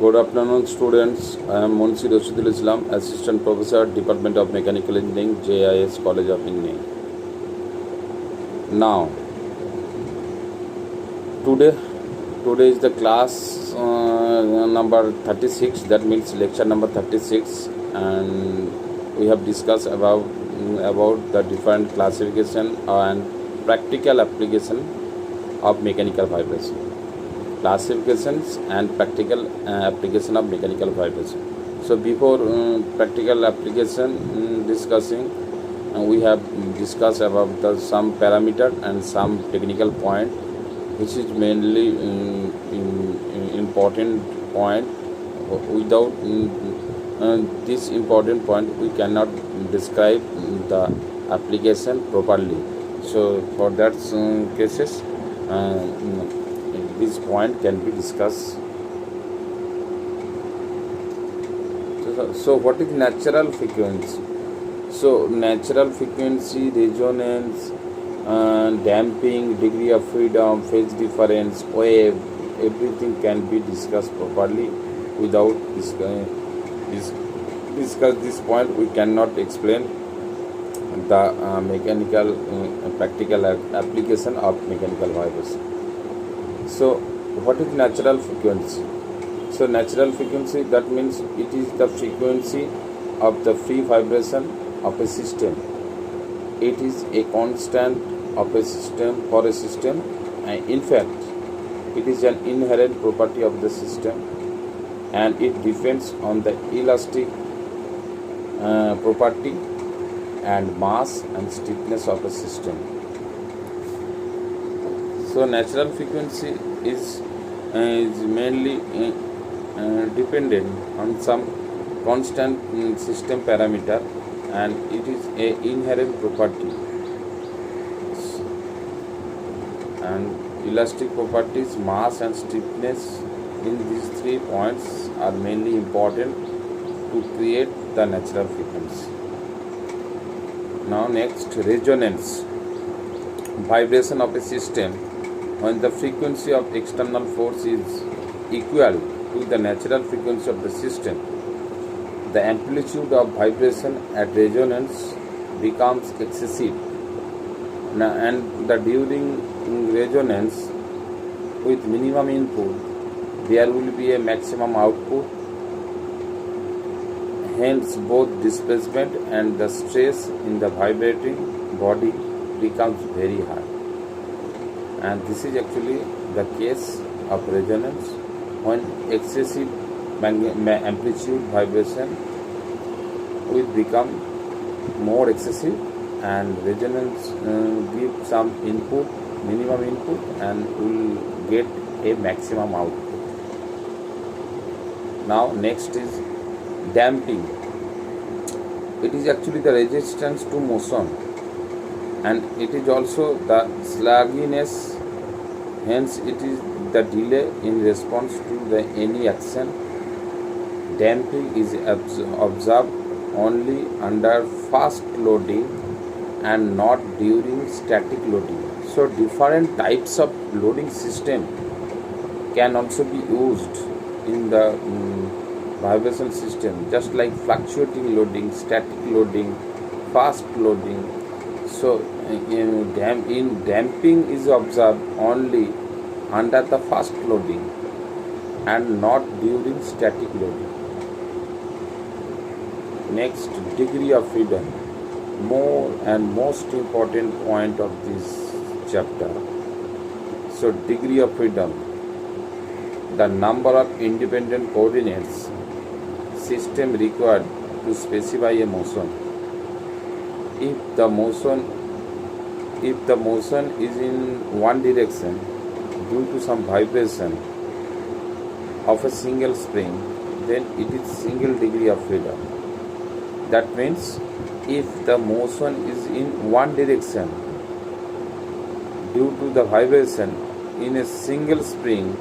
Good afternoon, students. I am Munshi Rashidul Islam, Assistant Professor, Department of Mechanical Engineering, JIS College of Engineering. Now, today is the class number 36. That means lecture number 36, and we have discussed about the different classification and practical application of mechanical vibration. Classifications and practical application of mechanical vibration. So before practical application discussing, we have discussed about some parameter and some technical point, which is mainly important point. Without this important point, we cannot describe the application properly. So for that cases, this point can be discussed. So what is natural frequency? So natural frequency, resonance, damping, degree of freedom, phase difference, wave, everything can be discussed properly. Without discuss this point, we cannot explain the mechanical practical application of mechanical vibration. So what is natural frequency? So natural frequency, that means it is the frequency of the free vibration of a system. It is a constant of a system for a system, and in fact it is an inherent property of the system, and it depends on the elastic property and mass and stiffness of a system. So natural frequency is mainly dependent on some constant system parameter, and it is a inherent property, and elastic properties, mass and stiffness in these 3 points are mainly important to create the natural frequency. Now next, resonance, vibration of a system when the frequency of external force is equal to the natural frequency of the system. The amplitude of vibration at resonance becomes excessive, and during resonance with minimum input there will be a maximum output. Hence both displacement and the stress in the vibrating body becomes very high, and this is actually the case of resonance when excessive amplitude vibration will become more excessive, and resonance give some input, minimum input, and will get a maximum output. Now next is damping. It is actually the resistance to motion, and it is also the sluggishness. Hence it is the delay in response to any action. Damping is observed only under fast loading and not during static loading. So different types of loading system can also be used in the vibration system, just like fluctuating loading, static loading, fast loading. So damping is observed only under the fast loading and not during static loading. Next, degree of freedom, more and most important point of this chapter. So degree of freedom, the number of independent coordinates system required to specify a motion. If the motion is in one direction due to some vibration of a single spring, then it is single degree of freedom. That means if the motion is in one direction due to the vibration in a single spring,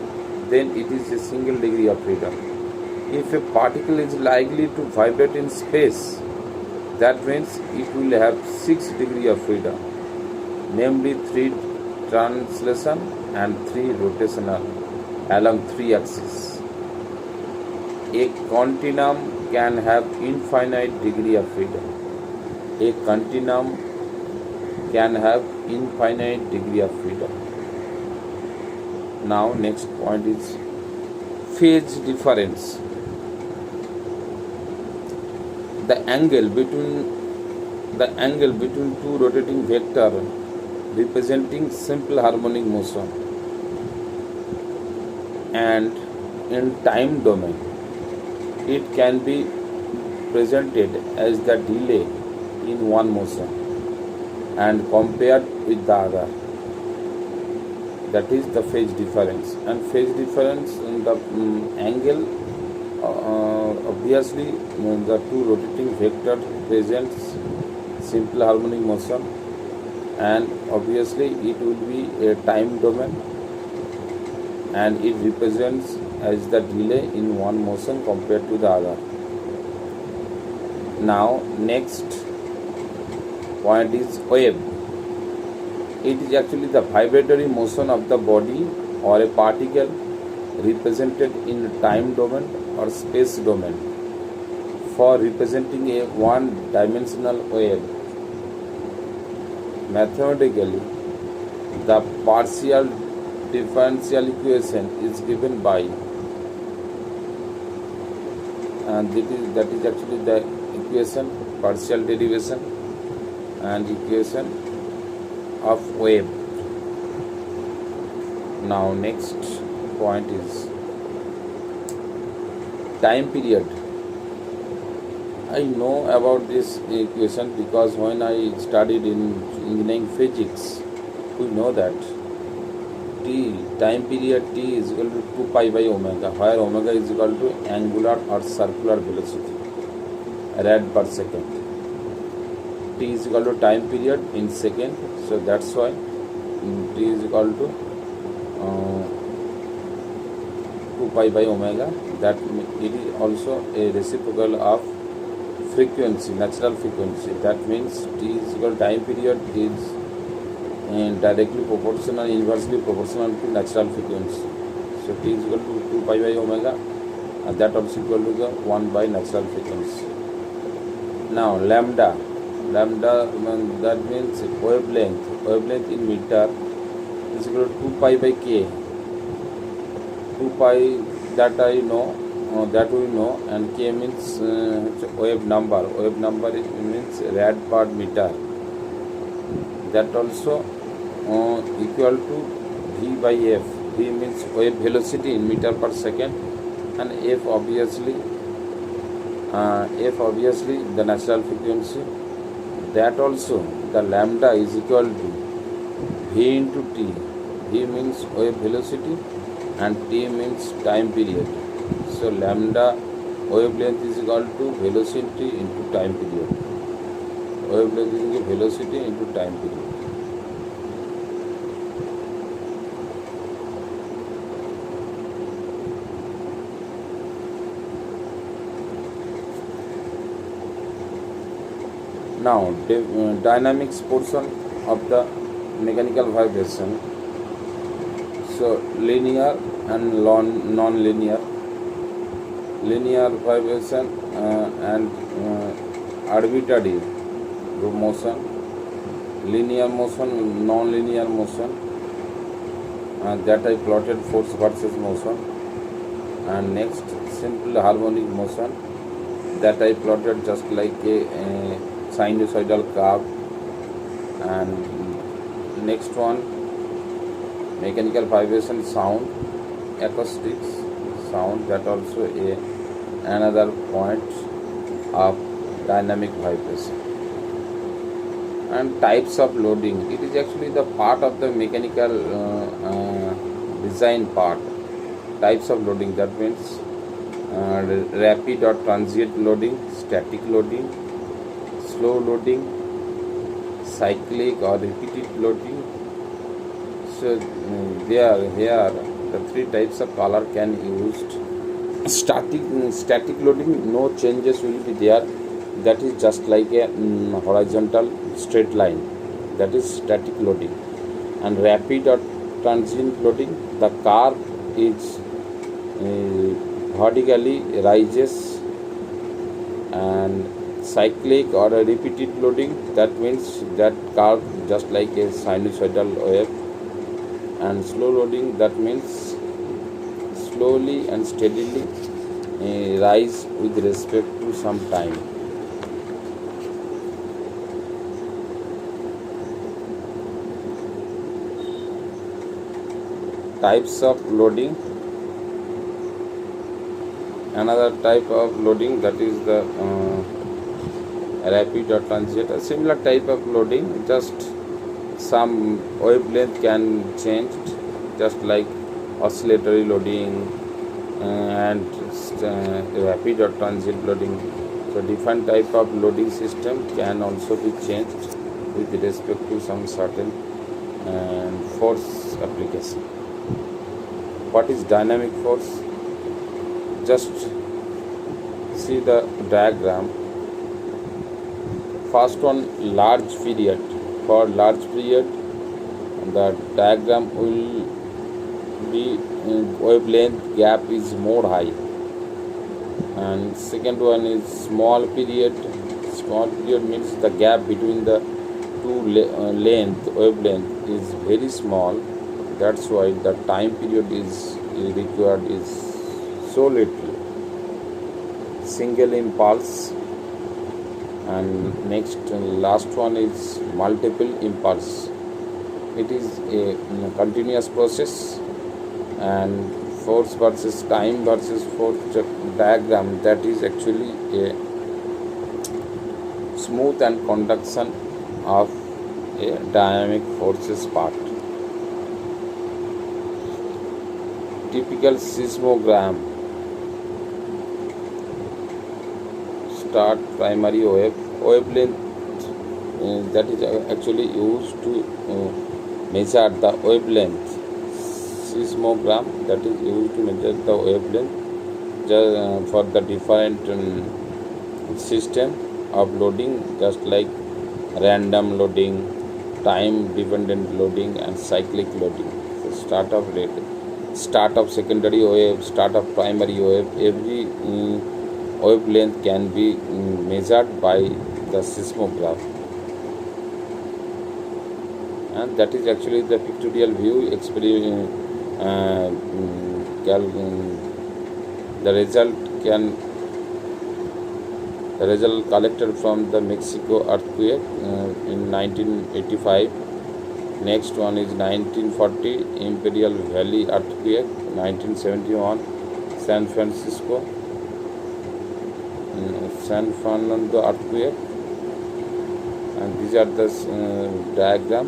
then it is a single degree of freedom. If a particle is likely to vibrate in space, that means it will have 6 degrees of freedom, namely 3 translation and 3 rotational along 3 axes. A continuum can have infinite degree of freedom. A continuum can have infinite degree of freedom. Now next point is phase difference. The angle between two rotating vectors representing simple harmonic motion and in time domain it can be presented as the delay in one motion and compared with the other. That is the phase difference. And phase difference in the angle, obviously the two rotating vectors presents simple harmonic motion, and obviously it will be a time domain and it represents as the delay in one motion compared to the other. Now next point is wave. It is actually the vibratory motion of the body or a particle represented in time domain or space domain. For representing a one-dimensional wave, mathematically, the partial differential equation is given by, and that is actually the equation, partial derivation and equation of wave. Now next point is time period. I know about this equation because when I studied in engineering physics, we know that time period t is equal to 2 pi by omega, where omega is equal to angular or circular velocity, rad per second. T is equal to time period in second, so that's why t is equal to 2 pi by omega. That it is also a reciprocal of frequency, natural frequency. That means t is equal to time period is directly proportional, inversely proportional to natural frequency. So t is equal to 2 pi by omega, and that also equal to the 1 by natural frequency. Now lambda, that means wavelength in meter is equal to 2 pi by k. 2 pi that I know, that we know, and k means wave number. Wave number means rad per meter. That also equal to v by f. V means wave velocity in meter per second, and f obviously the natural frequency. That also the lambda is equal to v into t. V means wave velocity and t means time period. So lambda wavelength is equal to velocity into time period. Wavelength is equal to velocity into time period. Now dynamics portion of the mechanical vibration. So linear and non-linear. Linear vibration and arbitrary motion. Linear motion, non-linear motion. That I plotted force versus motion. And next simple harmonic motion. That I plotted just like a sinusoidal curve. And next one, mechanical vibration sound, acoustics sound, that also another point of dynamic vibration. And types of loading, it is actually the part of the mechanical design part. Types of loading, that means rapid or transient loading, static loading, slow loading, cyclic or repeated loading. So here the three types of color can used. Static loading, no changes will be there. That is just like a horizontal straight line. That is static loading. And rapid or transient loading, the curve is vertically rises, and cyclic or a repeated loading, that means that curve just like a sinusoidal wave, and slow loading, that means slowly and steadily rise with respect to some time. Types of loading. Another type of loading, that is the rapid or transient, a similar type of loading, just some wavelength can change, just like oscillatory loading and rapid or transient loading. So different type of loading system can also be changed with respect to some certain force application. What is dynamic force? Just see the diagram. First one, large period. For large period, the diagram will be wavelength gap is more high, and second one is small period. Small period means the gap between the two wavelength is very small. That's why the time period is required is so little. Single impulse. And next, last one is multiple impulse. It is a continuous process, and force versus time versus force diagram, that is actually a smooth and conduction of a dynamic forces part. Typical seismogram. Start primary wavelength, that is actually used to measure the wavelength. Seismogram, that is used to measure the wavelength for the different system of loading, just like random loading, time dependent loading, and cyclic loading. So start of rate, start of secondary wave, start of primary wave, every wavelength can be measured by the seismograph, and that is actually the pictorial view. The result collected from the Mexico earthquake in 1985. Next one is 1940 Imperial Valley earthquake, 1971 San Fernando earthquake, and these are the diagram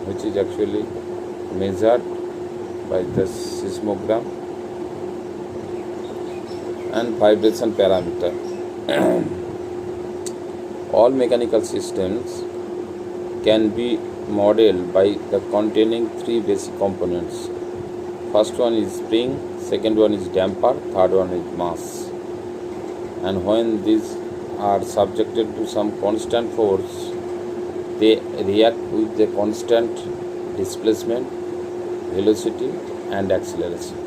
which is actually measured by the seismogram. And vibration parameter. All mechanical systems can be modeled by the containing three basic components. First one is spring, second one is damper, third one is mass. And when these are subjected to some constant force, they react with the constant displacement, velocity, and acceleration.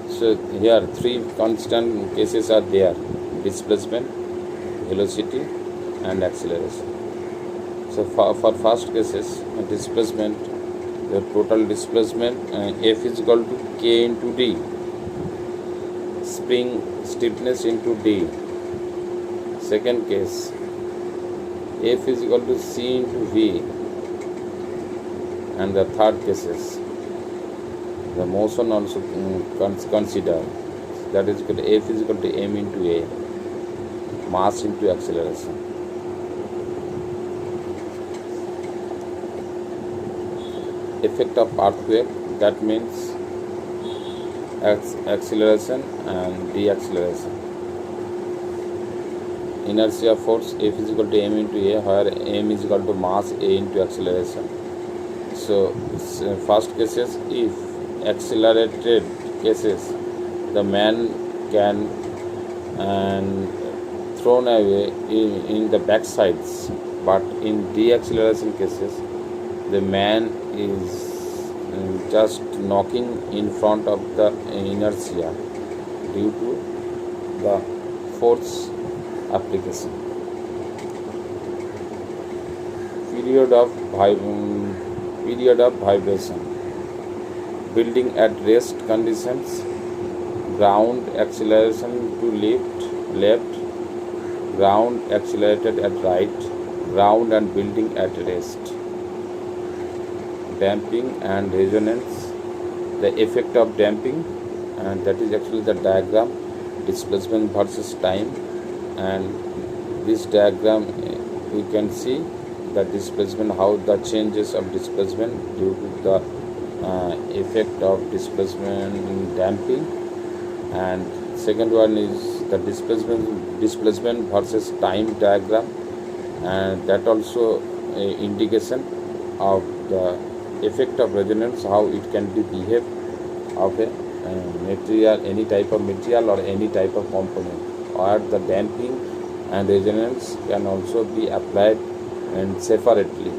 So here three constant cases are there: displacement, velocity, and acceleration. So for first cases, displacement, the total displacement F is equal to K into D, spring stiffness into D. Second case, F is equal to C into V. And the third cases, the motion also consider, that is equal to F is equal to M into A, mass into acceleration. Effect of earthquake, that means acceleration and deceleration. Inertia force, F is equal to M into A, where M is equal to mass, A into acceleration. So first cases, if accelerated cases, the man can thrown away in the backsides, but in deceleration cases, the man is just knocking in front of the inertia due to the force application. Period of vibration. Building at rest conditions. Ground acceleration to left, ground accelerated at right, ground and building at rest. Damping and resonance. The effect of damping, and that is actually the diagram, displacement versus time. And this diagram we can see the displacement, how the changes of displacement due to the effect of displacement damping. And second one is the displacement versus time diagram, and that also indication of the effect of resonance, how it can be behave of a material, any type of material or any type of component, or the damping and resonance can also be applied and separately.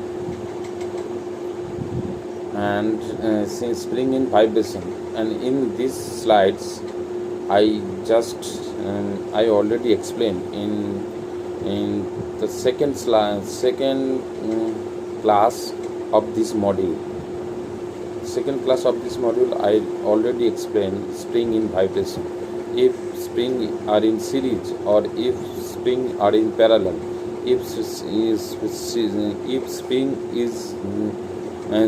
And since spring in vibration, and in these slides I already explained in the second class of this module. Second class of this module I already explained spring in vibration. If spring are in series or if spring are in parallel, if spring is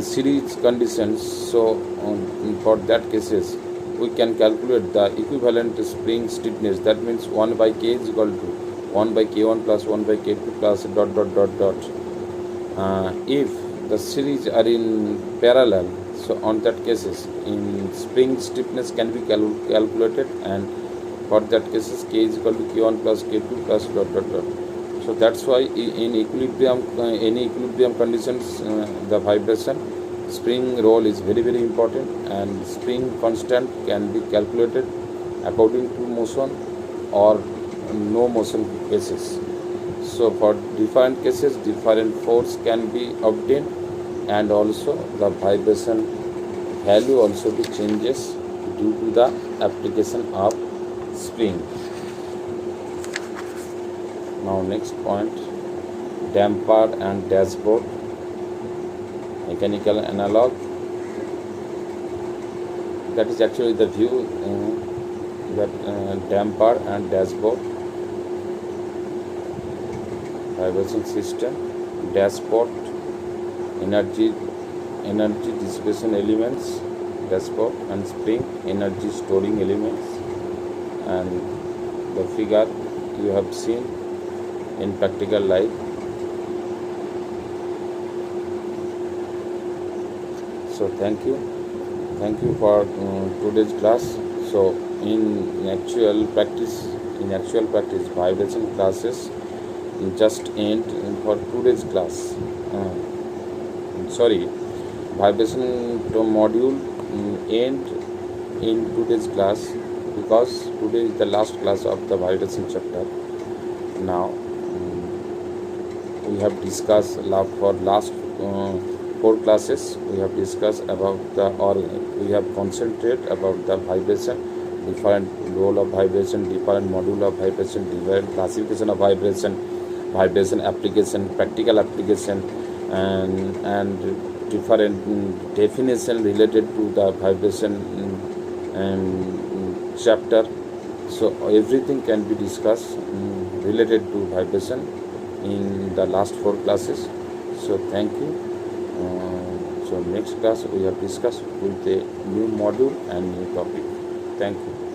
series conditions, so for that cases we can calculate the equivalent spring stiffness. That means 1 by k is equal to 1 by k1 plus 1 by k2 plus dot dot dot dot. If the series are in parallel, so on that cases in spring stiffness can be calculated, and for that cases k is equal to k1 plus k2 plus dot dot dot. So that's why in equilibrium, any equilibrium conditions, the vibration spring role is very very important, and spring constant can be calculated according to motion or no motion cases. So for different cases different force can be obtained, and also the vibration value also be changes due to the application of spring. Now next point, damper and dashboard, mechanical analog. That is actually the view that damper and dashboard, vibration system, dashboard, energy dissipation elements, dashboard, and spring, energy storing elements. And the figure you have seen in practical life. So thank you for today's class. So in actual practice vibration classes just end for today's class. Vibration module end in today's class, because today is the last class of the vibration chapter. Now we have discussed for last 4 classes we have discussed about we have concentrated about the vibration, different role of vibration, different module of vibration, different classification of vibration application, practical application, and different definition related to the vibration chapter. So everything can be discussed related to vibration in the last 4 classes. So thank you. So next class we have discussed with a new module and new topic. Thank you.